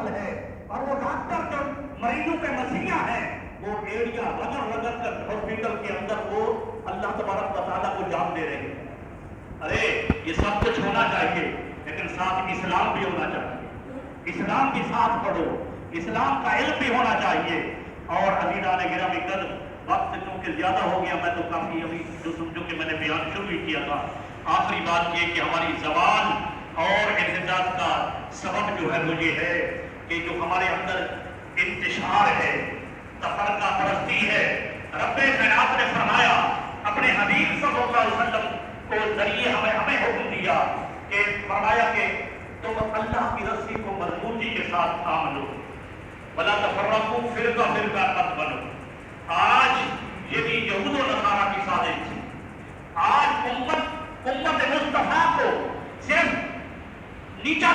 حل ہے، اور وہ ڈاکٹر جو مریضوں کے مسیحا ہیں وہ ایڑیاں رگڑ رگڑ کر ہاسپٹل کے اندر وہ اللہ تبارک و تعالیٰ کو جان دے رہے ہیں۔ ارے یہ سب کچھ ہونا چاہیے، لیکن ساتھ اسلام بھی ہونا چاہیے، اسلام کے ساتھ پڑھو، اسلام کا علم بھی ہونا چاہیے۔ اور عزیزان گرامی قدر، وقت چونکہ زیادہ ہو گیا، میں تو کافی ابھی جو سمجھو کہ میں نے بیان شروع ہی کیا تھا۔ آخری بات یہ کہ ہماری زبان اور اعتزاز کا سبب جو ہے وہ یہ ہے کہ جو ہمارے اندر انتشار ہے، تفرقہ پرستی ہے، رب کائنات نے فرمایا، اپنے حبیب صلی اللہ علیہ وسلم کو ذریعے ہمیں حکم دیا کہ فرمایا کہ تم اللہ کی رسی کو مضبوطی کے ساتھ تھام لو، ولا تفرقوا، فرقہ فرقہ مت بنو۔ آج یہ بھی یہود و نصارہ کی سازش تھی۔ آج امت مصطفیٰ کو صرف نیچا